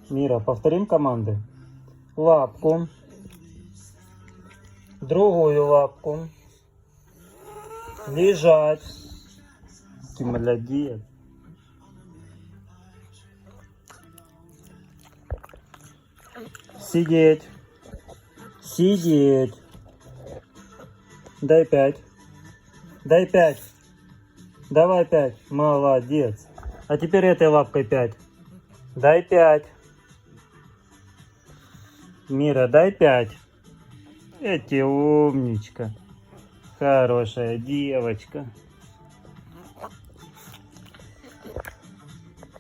Мира, повторим команды. Лапку. Другую лапку. Лежать. Ты молодец. Сидеть. Сидеть. Дай 5. Дай 5. Давай 5. Молодец. А теперь этой лапкой 5. Дай 5. Мира, дай 5. Эти умничка. Хорошая девочка.